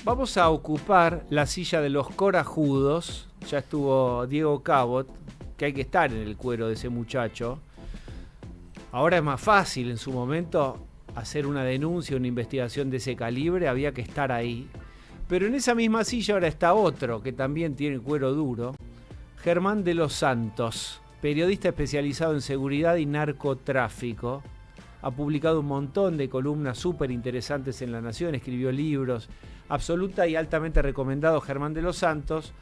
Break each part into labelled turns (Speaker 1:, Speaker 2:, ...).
Speaker 1: Vamos a ocupar la silla de los corajudos. Ya estuvo Diego Cabot, que hay que estar en el cuero de ese muchacho. Ahora es más fácil, en su momento, hacer una denuncia, una investigación de ese calibre, había que estar ahí. Pero en esa misma silla ahora está otro, que también tiene cuero duro, Germán de los Santos, periodista especializado en seguridad y narcotráfico. Ha publicado un montón de columnas súper interesantes en La Nación, escribió libros. Absoluta y altamente recomendado Germán de los Santos.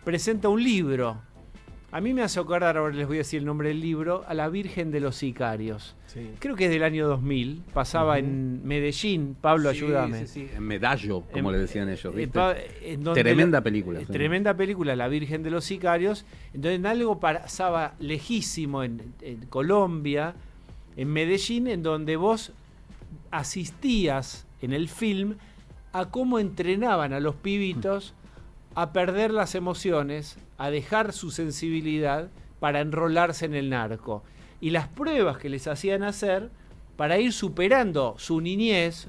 Speaker 1: Presenta un libro. A mí me hace acordar, ahora les voy a decir el nombre del libro, A la Virgen de los Sicarios. Sí. Creo que es del año 2000. Pasaba en Medellín. Pablo, ayúdame.
Speaker 2: Sí. En Medallo, como le decían ellos.
Speaker 1: Tremenda película. Tremenda película, La Virgen de los Sicarios. Entonces, en algo pasaba lejísimo en Colombia, en Medellín, en donde vos asistías en el film a cómo entrenaban a los pibitos a perder las emociones, a dejar su sensibilidad para enrolarse en el narco. Y las pruebas que les hacían hacer para ir superando su niñez,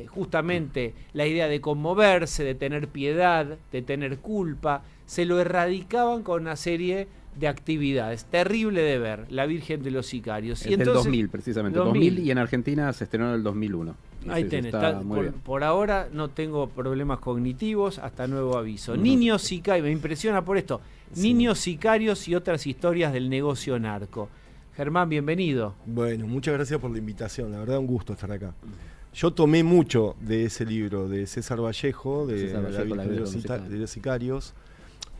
Speaker 1: justamente la idea de conmoverse, de tener piedad, de tener culpa, se lo erradicaban con una serie de actividades. Terrible de ver, La Virgen de los Sicarios.
Speaker 2: Es del 2000, precisamente. 2000 y en Argentina se estrenó en el 2001.
Speaker 1: Ahí tenés. Por ahora no tengo problemas cognitivos, hasta nuevo aviso. Niños sicarios, me impresiona por esto. Sí. Niños sicarios y otras historias del negocio narco. Germán, bienvenido.
Speaker 3: Bueno, muchas gracias por la invitación. La verdad, un gusto estar acá. Yo tomé mucho de ese libro de César Vallejo, de La Virgen de los Sicarios,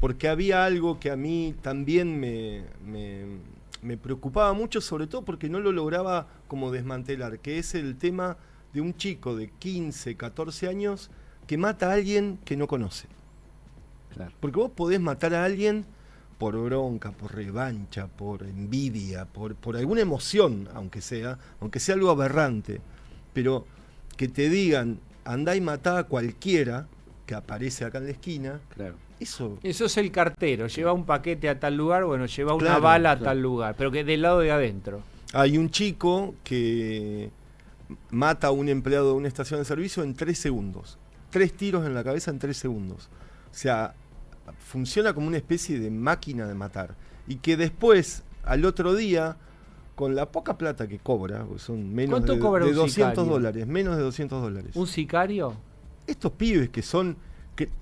Speaker 3: porque había algo que a mí también me preocupaba mucho, sobre todo porque no lo lograba como desmantelar, que es el tema de un chico de 15, 14 años que mata a alguien que no conoce. Claro. Porque vos podés matar a alguien por bronca, por revancha, por envidia, por alguna emoción, aunque sea algo aberrante, pero que te digan, andá y matá a cualquiera que aparece acá en la esquina,
Speaker 2: claro.
Speaker 3: Eso
Speaker 1: es el cartero, lleva un paquete a tal lugar, bueno, lleva una bala a tal lugar, pero que del lado de adentro.
Speaker 3: Hay un chico que mata a un empleado de una estación de servicio en 3 segundos. 3 tiros en la cabeza en 3 segundos. O sea, funciona como una especie de máquina de matar. Y que después, al otro día, con la poca plata que cobra, son menos de $200, menos de $200.
Speaker 1: ¿Un sicario?
Speaker 3: Estos pibes que son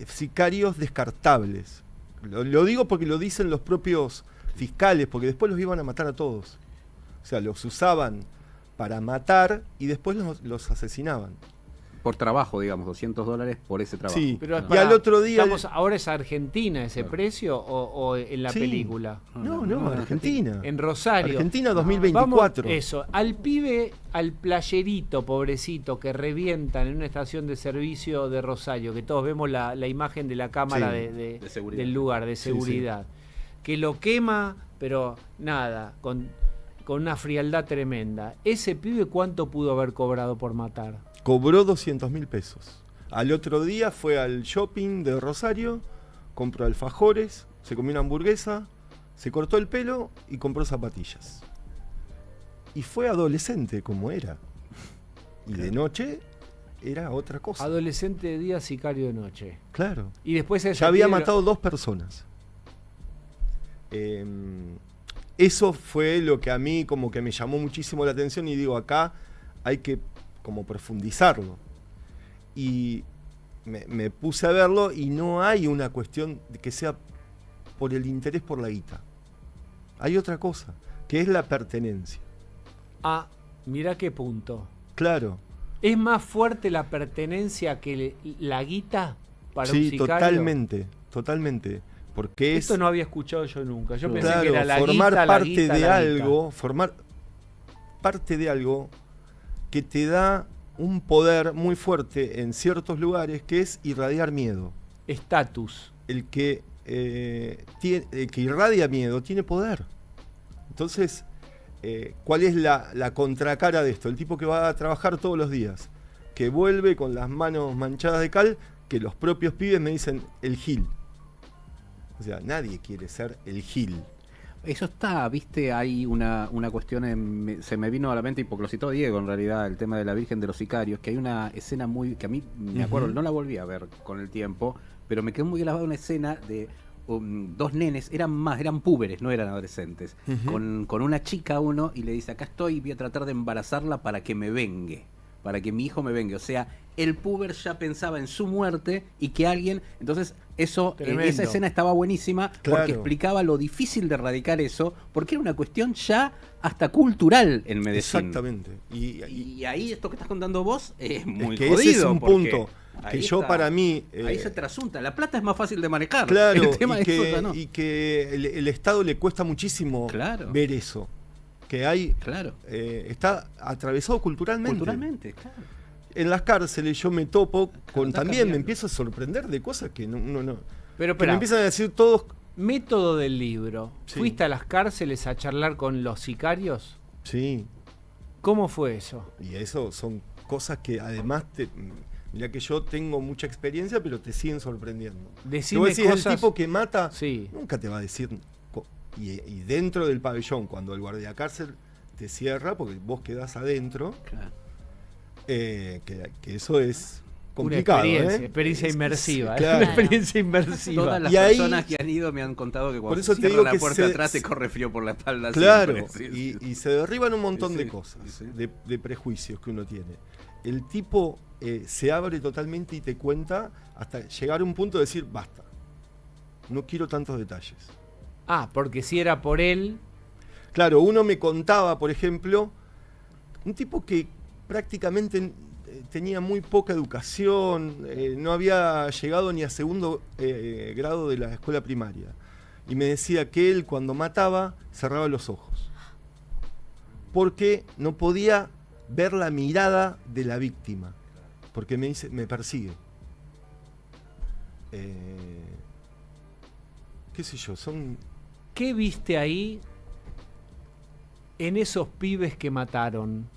Speaker 3: sicarios descartables. Lo digo porque lo dicen los propios fiscales, porque después los iban a matar a todos. O sea, los usaban para matar y después los asesinaban.
Speaker 2: Por trabajo, digamos, $200 por ese trabajo.
Speaker 3: Sí, pero y al otro día...
Speaker 1: ¿Ahora es Argentina ese precio o en la película?
Speaker 3: No, Argentina.
Speaker 1: En Rosario.
Speaker 3: Argentina 2024.
Speaker 1: Vamos, eso, al pibe, al playerito pobrecito que revientan en una estación de servicio de Rosario, que todos vemos la imagen de la cámara de del lugar de seguridad, que lo quema, pero nada, con una frialdad tremenda. ¿Ese pibe cuánto pudo haber cobrado por matar?
Speaker 3: Cobró $200.000. Al otro día fue al shopping de Rosario, compró alfajores, se comió una hamburguesa, se cortó el pelo y compró zapatillas. Y fue adolescente como era. Y de noche era otra cosa.
Speaker 1: Adolescente de día, sicario de noche.
Speaker 3: Claro.
Speaker 1: Y después
Speaker 3: ya había matado 2 personas. Eso fue lo que a mí como que me llamó muchísimo la atención y digo, acá hay que como profundizarlo. Y me puse a verlo y no hay una cuestión de que sea por el interés por la guita. Hay otra cosa, que es la pertenencia.
Speaker 1: Ah, mira qué punto.
Speaker 3: Claro.
Speaker 1: ¿Es más fuerte la pertenencia que la guita para un sicario?
Speaker 3: Sí, totalmente. Porque
Speaker 1: esto no había escuchado yo nunca. Yo pensé
Speaker 3: claro,
Speaker 1: que era la
Speaker 3: formar
Speaker 1: guita,
Speaker 3: parte
Speaker 1: la guita,
Speaker 3: de
Speaker 1: la
Speaker 3: algo,
Speaker 1: guita.
Speaker 3: Formar parte de algo que te da un poder muy fuerte en ciertos lugares, que es irradiar miedo.
Speaker 1: Estatus.
Speaker 3: El que irradia miedo tiene poder. Entonces, ¿cuál es la contracara de esto? El tipo que va a trabajar todos los días, que vuelve con las manos manchadas de cal, que los propios pibes me dicen el gil. O sea, nadie quiere ser el gil.
Speaker 2: Eso está, viste, hay una cuestión, se me vino a la mente, y porque lo citó Diego en realidad, el tema de la Virgen de los Sicarios, que hay una escena que a mí me acuerdo, no la volví a ver con el tiempo, pero me quedó muy grabada una escena de dos nenes, eran púberes, no eran adolescentes, con una chica uno, y le dice, acá estoy, voy a tratar de embarazarla para que me vengue, para que mi hijo me vengue. O sea, el puber ya pensaba en su muerte y que alguien... Entonces, esa escena estaba buenísima, porque explicaba lo difícil de erradicar eso, porque era una cuestión ya hasta cultural en Medellín.
Speaker 3: Exactamente.
Speaker 2: Y ahí esto que estás contando vos es muy
Speaker 3: es que
Speaker 2: jodido.
Speaker 3: Ese es un punto que yo para mí...
Speaker 2: ahí se trasunta. La plata es más fácil de manejar.
Speaker 3: Claro,
Speaker 2: el tema
Speaker 3: y que el Estado le cuesta muchísimo ver eso. Que hay... está atravesado culturalmente.
Speaker 2: Claro.
Speaker 3: En las cárceles yo me topo con... También me empiezo a sorprender de cosas que uno no...
Speaker 1: Pero
Speaker 3: que me empiezan a decir todos...
Speaker 1: Método del libro.
Speaker 3: Sí.
Speaker 1: ¿Fuiste a las cárceles a charlar con los sicarios?
Speaker 3: Sí.
Speaker 1: ¿Cómo fue eso?
Speaker 3: Y eso son cosas que además mirá que yo tengo mucha experiencia, pero te siguen sorprendiendo.
Speaker 1: Decime
Speaker 3: cosas... El tipo que mata
Speaker 1: sí.
Speaker 3: nunca te va a decir... Y dentro del pabellón, cuando el guardiacárcel te cierra, porque vos quedás adentro, que eso es complicado.
Speaker 1: Una experiencia inmersiva.
Speaker 3: Sí, claro.
Speaker 1: Una experiencia inmersiva.
Speaker 2: Todas las personas que han ido me han contado que cuando se cierra la puerta atrás te corre frío por la espalda.
Speaker 3: Claro, y se derriban un montón de cosas, de prejuicios que uno tiene. El tipo se abre totalmente y te cuenta hasta llegar a un punto de decir, basta, no quiero tantos detalles.
Speaker 1: Porque si era por él...
Speaker 3: Claro, uno me contaba, por ejemplo, un tipo que prácticamente tenía muy poca educación, no había llegado ni a segundo grado de la escuela primaria. Y me decía que él cuando mataba cerraba los ojos. Porque no podía ver la mirada de la víctima. Porque me dice, me persigue. Qué sé yo, son...
Speaker 1: ¿Qué viste ahí en esos pibes que mataron?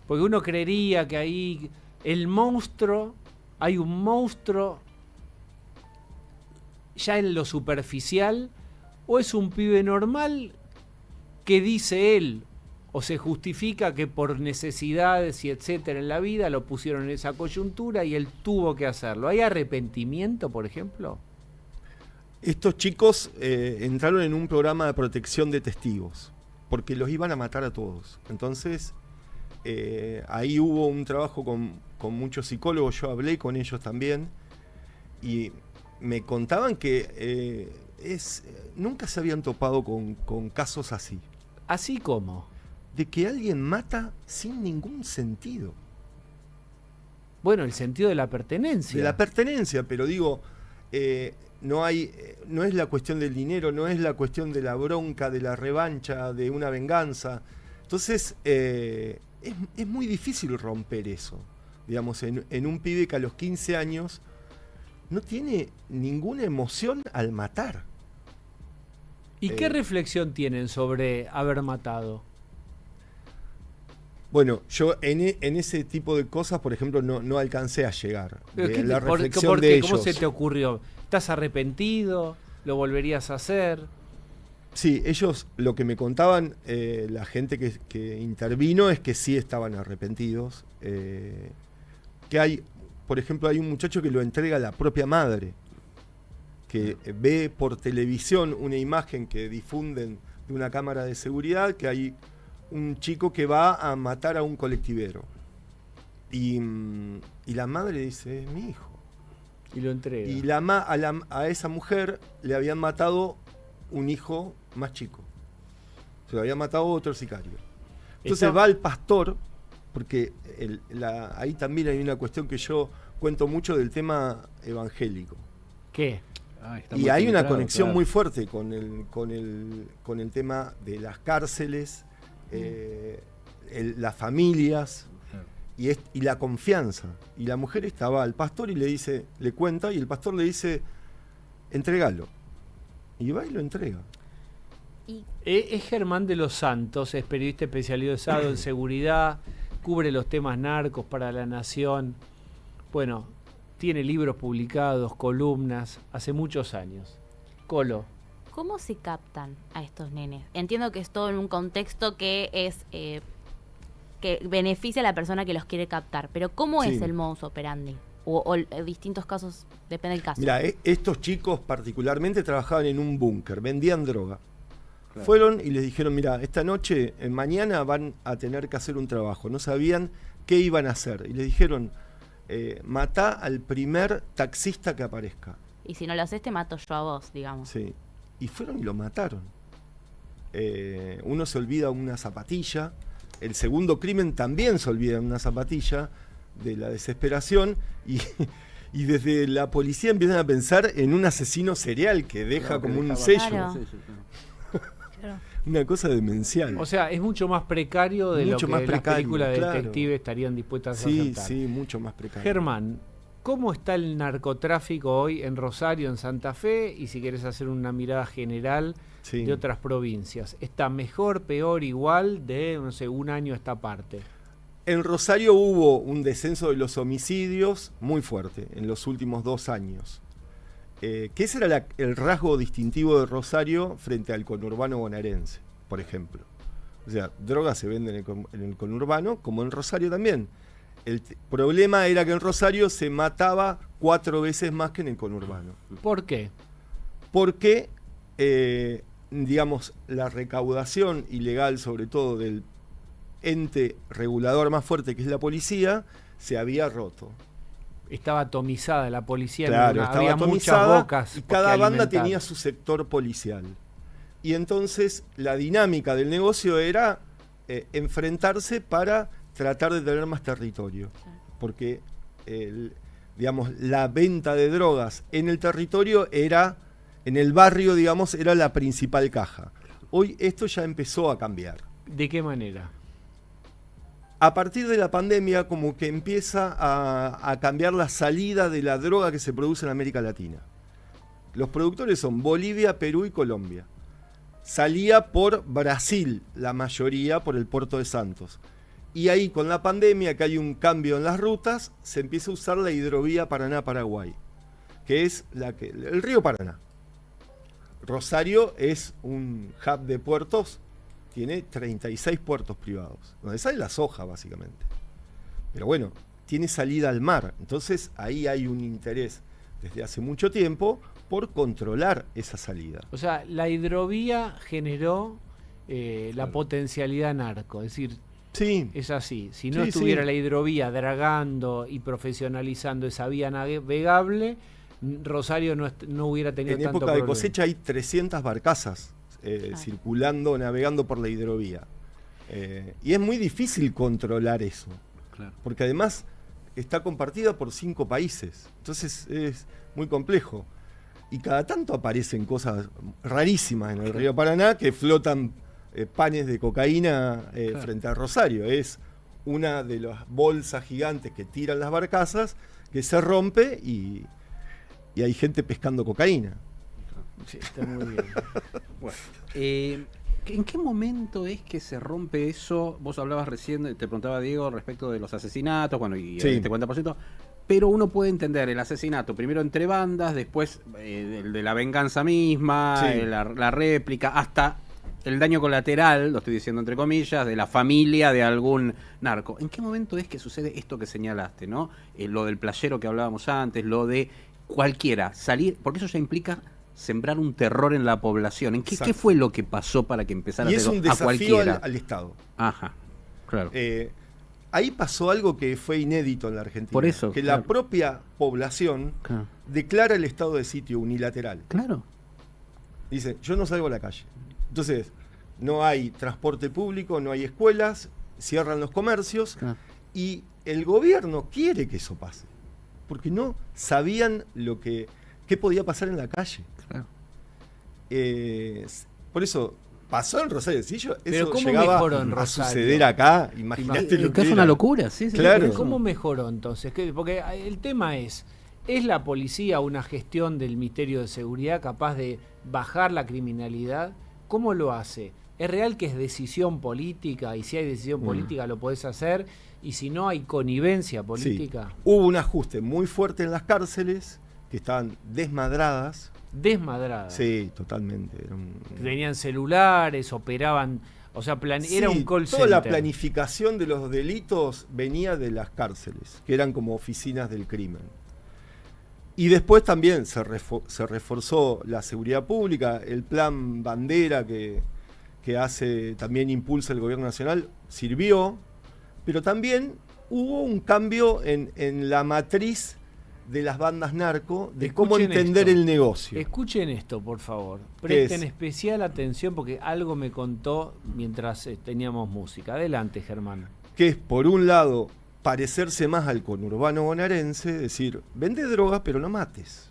Speaker 1: Porque uno creería que ahí hay un monstruo ya en lo superficial, o es un pibe normal que dice él, o se justifica que por necesidades y etcétera en la vida lo pusieron en esa coyuntura y él tuvo que hacerlo. ¿Hay arrepentimiento, por ejemplo?
Speaker 3: Estos chicos entraron en un programa de protección de testigos, porque los iban a matar a todos. Entonces, ahí hubo un trabajo con muchos psicólogos, yo hablé con ellos también, y me contaban que nunca se habían topado con casos así.
Speaker 1: ¿Así como?
Speaker 3: De que alguien mata sin ningún sentido.
Speaker 1: Bueno, el sentido de la pertenencia.
Speaker 3: De la pertenencia, pero digo... no es la cuestión del dinero, no es la cuestión de la bronca, de la revancha, de una venganza. Entonces, es muy difícil romper eso. Digamos, en un pibe que a los 15 años no tiene ninguna emoción al matar.
Speaker 1: ¿Y qué reflexión tienen sobre haber matado?
Speaker 3: Bueno, yo en ese tipo de cosas, por ejemplo, no alcancé a llegar. La reflexión
Speaker 1: ¿Por qué?
Speaker 3: de ellos.
Speaker 1: ¿Cómo se te ocurrió? ¿Estás arrepentido? ¿Lo volverías a hacer?
Speaker 3: Sí, ellos lo que me contaban, la gente que intervino, es que sí estaban arrepentidos. Que hay, por ejemplo, hay un muchacho que lo entrega a la propia madre, que ve por televisión una imagen que difunden de una cámara de seguridad, que hay un chico que va a matar a un colectivero. Y la madre dice, es mi hijo.
Speaker 1: Y lo entrega.
Speaker 3: Y a esa mujer le habían matado un hijo más chico. Se lo había matado otro sicario. Entonces va el pastor, porque ahí también hay una cuestión que yo cuento mucho del tema evangélico.
Speaker 1: ¿Qué?
Speaker 3: Y hay una conexión muy fuerte con el tema de las cárceles, las familias y la confianza. Y la mujer va al pastor y le cuenta, y el pastor le dice, entregalo. Y va y lo entrega.
Speaker 1: Es Germán de los Santos, es periodista especializado en seguridad, cubre los temas narcos para La Nación. Bueno, tiene libros publicados, columnas, hace muchos años. Colo,
Speaker 4: ¿Cómo se captan a estos nenes? Entiendo que es todo en un contexto que es que beneficia a la persona que los quiere captar, pero ¿cómo es el modus operandi? O distintos casos, depende del caso.
Speaker 3: Mira, estos chicos particularmente trabajaban en un búnker, vendían droga. Claro. Fueron y les dijeron, mira, esta noche, mañana van a tener que hacer un trabajo. No sabían qué iban a hacer. Y les dijeron, matá al primer taxista que aparezca.
Speaker 4: Y si no lo haces, te mato yo a vos, digamos.
Speaker 3: Sí. Y fueron y lo mataron. Uno se olvida una zapatilla. El segundo crimen también se olvida una zapatilla de la desesperación. Y desde la policía empiezan a pensar en un asesino serial que deja como un sello.
Speaker 4: Claro.
Speaker 3: Una cosa demencial.
Speaker 1: O sea, es mucho más precario de lo que las películas de detective estarían dispuestas a aceptar.
Speaker 3: Sí, mucho más precario.
Speaker 1: Germán, ¿cómo está el narcotráfico hoy en Rosario, en Santa Fe? Y si querés hacer una mirada general de otras provincias. ¿Está mejor, peor, igual de, no sé, un año a esta parte?
Speaker 3: En Rosario hubo un descenso de los homicidios muy fuerte en los últimos 2 años. Que ese era el rasgo distintivo de Rosario frente al conurbano bonaerense, por ejemplo. O sea, drogas se venden en el conurbano, como en Rosario también. El problema era que en Rosario se mataba 4 veces más que en el conurbano.
Speaker 1: ¿Por qué?
Speaker 3: Porque, digamos, la recaudación ilegal, sobre todo del ente regulador más fuerte que es la policía, se había roto.
Speaker 1: Estaba atomizada la policía,
Speaker 3: claro,
Speaker 1: había muchas bocas.
Speaker 3: Y cada banda tenía su sector policial. Y entonces la dinámica del negocio era enfrentarse para tratar de tener más territorio. Porque digamos, la venta de drogas en el territorio era, en el barrio, digamos, era la principal caja. Hoy esto ya empezó a cambiar.
Speaker 1: ¿De qué manera?
Speaker 3: A partir de la pandemia, como que empieza a cambiar la salida de la droga que se produce en América Latina. Los productores son Bolivia, Perú y Colombia. Salía por Brasil, la mayoría por el puerto de Santos. Y ahí, con la pandemia, que hay un cambio en las rutas, se empieza a usar la hidrovía Paraná-Paraguay, que es el río Paraná. Rosario es un hub de puertos. Tiene 36 puertos privados, donde sale la soja, básicamente. Pero bueno, tiene salida al mar. Entonces, ahí hay un interés desde hace mucho tiempo por controlar esa salida.
Speaker 1: O sea, la hidrovía generó la potencialidad narco. Es decir, es así. Si no estuviera la hidrovía dragando y profesionalizando esa vía navegable, Rosario no hubiera tenido tanto problema.
Speaker 3: En época de cosecha hay 300 barcazas circulando, navegando por la hidrovía. Y es muy difícil controlar eso. Claro. Porque además está compartida por 5 países. Entonces es muy complejo. Y cada tanto aparecen cosas rarísimas en el río Paraná que flotan panes de cocaína frente a Rosario. Es una de las bolsas gigantes que tiran las barcazas que se rompe y hay gente pescando cocaína.
Speaker 2: Sí, está muy bien. Bueno, ¿en qué momento es que se rompe eso? Vos hablabas recién, te preguntaba Diego respecto de los asesinatos, bueno, y el 50%, pero uno puede entender el asesinato primero entre bandas, después el de la venganza misma, la réplica, hasta el daño colateral, lo estoy diciendo entre comillas, de la familia de algún narco. ¿En qué momento es que sucede esto que señalaste, no? Lo del playero que hablábamos antes, lo de cualquiera, salir, porque eso ya implica sembrar un terror en la población. ¿Qué fue lo que pasó para que empezara
Speaker 3: y
Speaker 2: a hacer
Speaker 3: a cualquiera? Y es un desafío al Estado.
Speaker 2: Ajá, claro.
Speaker 3: Ahí pasó algo que fue inédito en la Argentina.
Speaker 2: Por eso,
Speaker 3: que la propia población declara el estado de sitio unilateral.
Speaker 2: Claro.
Speaker 3: Dice, yo no salgo a la calle. Entonces, no hay transporte público, no hay escuelas, cierran los comercios y el gobierno quiere que eso pase. Porque no sabían qué podía pasar en la calle. Claro. Por eso pasó en Rosario. Si eso llegaba a suceder acá, imagínate lo que
Speaker 2: es una locura. Sí,
Speaker 3: claro.
Speaker 1: ¿Cómo mejoró entonces? Porque el tema ¿es la policía una gestión del Ministerio de Seguridad capaz de bajar la criminalidad? ¿Cómo lo hace? ¿Es real que es decisión política? Y si hay decisión política lo podés hacer. Y si no hay connivencia política.
Speaker 3: Sí. Hubo un ajuste muy fuerte en las cárceles, que estaban desmadradas.
Speaker 1: Desmadradas.
Speaker 3: Sí, totalmente.
Speaker 1: Tenían celulares, operaban, o sea, era un call
Speaker 3: toda
Speaker 1: center.
Speaker 3: la planificación de los delitos venía de las cárceles, que eran como oficinas del crimen. Y después también se reforzó la seguridad pública, el plan Bandera que también impulsa el gobierno nacional, sirvió, pero también hubo un cambio en la matriz de las bandas narco, de cómo entender el negocio.
Speaker 1: Escuchen esto, por favor. Presten especial atención porque algo me contó mientras teníamos música. Adelante, Germán.
Speaker 3: Que es, por un lado, parecerse más al conurbano bonaerense, decir, vende droga pero no mates.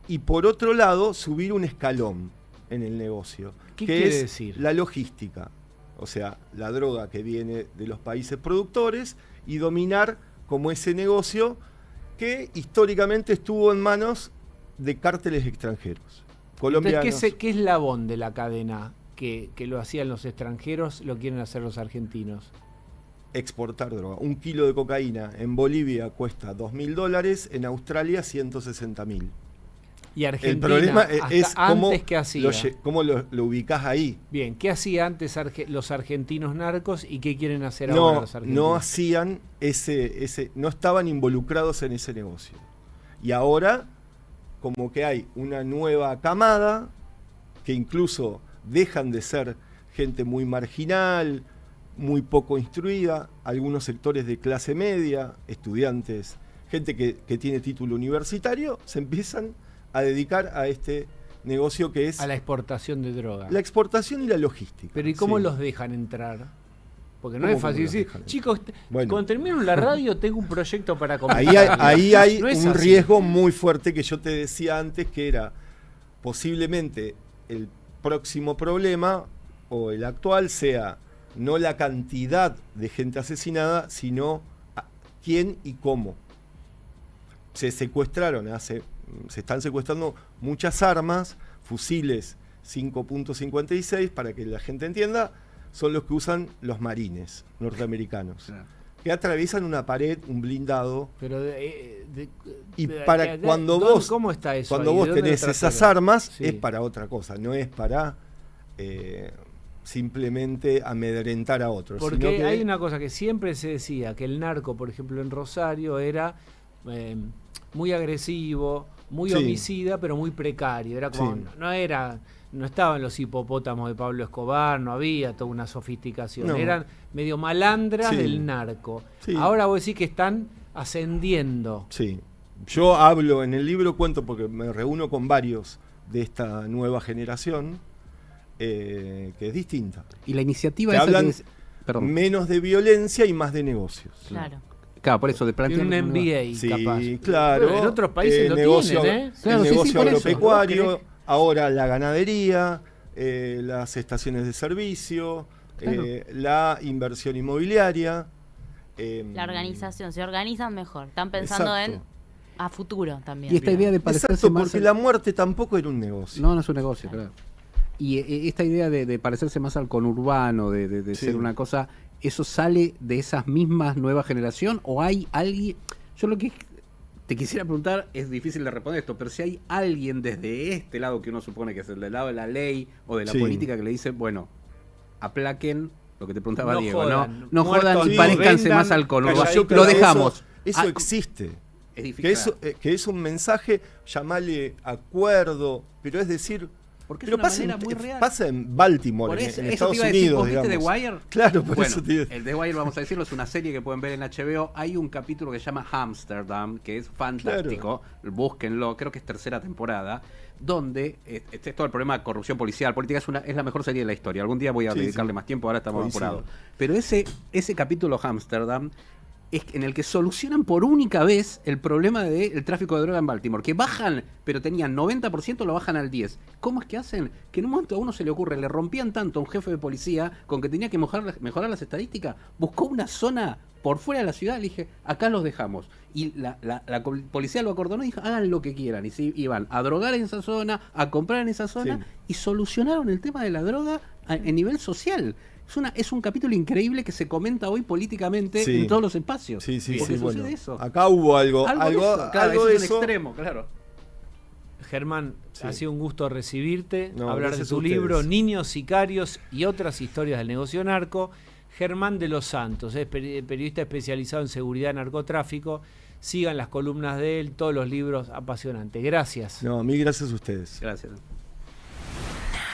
Speaker 3: Y por otro lado, subir un escalón en el negocio.
Speaker 1: ¿Qué
Speaker 3: que
Speaker 1: quiere
Speaker 3: es
Speaker 1: decir?
Speaker 3: La logística. O sea, la droga que viene de los países productores y dominar como ese negocio que históricamente estuvo en manos de cárteles extranjeros, colombianos.
Speaker 1: Entonces, ¿qué eslabón de la cadena que lo hacían los extranjeros lo quieren hacer los argentinos?
Speaker 3: Exportar droga. 1 kilo de cocaína en Bolivia cuesta $2.000, en Australia 160.000.
Speaker 1: Y Argentina,
Speaker 3: el problema es cómo,
Speaker 1: ¿qué hacía?
Speaker 3: Cómo lo ubicás ahí.
Speaker 1: Bien, ¿qué hacían antes los argentinos narcos y qué quieren hacer ahora los argentinos?
Speaker 3: No hacían no estaban involucrados en ese negocio. Y ahora, como que hay una nueva camada, que incluso dejan de ser gente muy marginal, muy poco instruida, algunos sectores de clase media, estudiantes, gente que tiene título universitario, se empiezan a dedicar a este negocio que es...
Speaker 1: A la exportación de droga.
Speaker 3: La exportación y la logística.
Speaker 1: Pero ¿y cómo los dejan entrar? Porque no es fácil decir, chicos,
Speaker 3: bueno,
Speaker 1: cuando termino la radio tengo un proyecto para
Speaker 3: comenzar. Ahí hay no un riesgo muy fuerte que yo te decía antes, que era posiblemente el próximo problema, o el actual, sea no la cantidad de gente asesinada, sino quién y cómo. Se están secuestrando muchas armas, fusiles 5.56, para que la gente entienda, son los que usan los marines norteamericanos, que atraviesan una pared, un blindado.
Speaker 1: Pero
Speaker 3: ¿cómo está eso? Cuando vos tenés esas armas, sí, es para otra cosa, no es para simplemente amedrentar a otros.
Speaker 1: Porque sino que hay una cosa que siempre se decía, que el narco, por ejemplo, en Rosario era muy agresivo, muy homicida, pero muy precario. Era como, no estaban los hipopótamos de Pablo Escobar, no había toda una sofisticación. Eran medio malandras del narco. Ahora vos decís que están ascendiendo.
Speaker 3: Sí. Yo hablo en el libro, cuento, porque me reúno con varios de esta nueva generación, que es distinta.
Speaker 2: Y la iniciativa
Speaker 3: que hablan menos de violencia y más de negocios.
Speaker 4: Claro.
Speaker 2: Claro, por eso de plantear
Speaker 1: un MBA, capaz.
Speaker 3: Sí, claro.
Speaker 1: Bueno, en otros países lo tienen,
Speaker 3: Claro, el negocio agropecuario, ahora la ganadería, las estaciones de servicio, la inversión inmobiliaria.
Speaker 4: La organización, se organizan mejor. Están pensando a futuro también.
Speaker 2: Y esta idea de parecerse más...
Speaker 3: porque la muerte tampoco era un negocio.
Speaker 2: No es un negocio, claro. Y esta idea de parecerse más al conurbano, de ser una cosa... ¿Eso sale de esas mismas nuevas generación o hay alguien? Yo lo que te quisiera preguntar, es difícil de responder esto, pero si hay alguien desde este lado, que uno supone que es el del lado de la ley o de la política, que le dice, bueno, aplaquen lo que te preguntaba Diego, no jodan y parezcanse más al conurbano, lo dejamos.
Speaker 3: Eso existe.
Speaker 2: Es difícil,
Speaker 3: que es un mensaje, llamarle acuerdo, pero es decir...
Speaker 2: Porque
Speaker 3: pero pasa en Baltimore, en Estados Unidos,
Speaker 2: ¿viste The Wire?
Speaker 3: Claro, por eso
Speaker 2: el The Wire, vamos a decirlo, es una serie que pueden ver en HBO. Hay un capítulo que se llama Amsterdam, que es fantástico. Claro. Búsquenlo, creo que es 3ª temporada, donde este es todo el problema de corrupción policial, política, es la mejor serie de la historia. Algún día voy a dedicarle más tiempo, ahora estamos apurados. Pero ese capítulo Amsterdam es en el que solucionan por única vez el problema del tráfico de droga en Baltimore, que bajan, pero tenían 90%, lo bajan al 10%. ¿Cómo es que hacen? Que en un momento a uno se le ocurre, le rompían tanto a un jefe de policía con que tenía que mejorar las estadísticas, buscó una zona por fuera de la ciudad, le dije, acá los dejamos. Y la policía lo acordonó y dijo, hagan lo que quieran. Y se iban a drogar en esa zona, a comprar en esa zona, y solucionaron el tema de la droga a nivel social. Es un capítulo increíble que se comenta hoy políticamente
Speaker 3: Sí.
Speaker 2: en todos los espacios.
Speaker 3: Sí, sí,
Speaker 2: porque
Speaker 3: sí,
Speaker 2: sucede
Speaker 3: bueno.
Speaker 2: eso.
Speaker 3: Acá hubo algo
Speaker 2: Algo de eso, claro,
Speaker 3: algo
Speaker 2: eso
Speaker 3: de
Speaker 2: es un
Speaker 3: eso.
Speaker 2: extremo, claro.
Speaker 1: Germán,
Speaker 3: Sí.
Speaker 1: ha sido un gusto recibirte,
Speaker 3: No,
Speaker 1: hablar de
Speaker 3: gracias
Speaker 1: tu
Speaker 3: a ustedes.
Speaker 1: libro Niños Sicarios y otras historias del negocio narco. Germán de los Santos, es periodista especializado en seguridad y narcotráfico. Sigan las columnas de él, todos los libros apasionantes. Gracias.
Speaker 3: No, a mí gracias a ustedes.
Speaker 2: Gracias.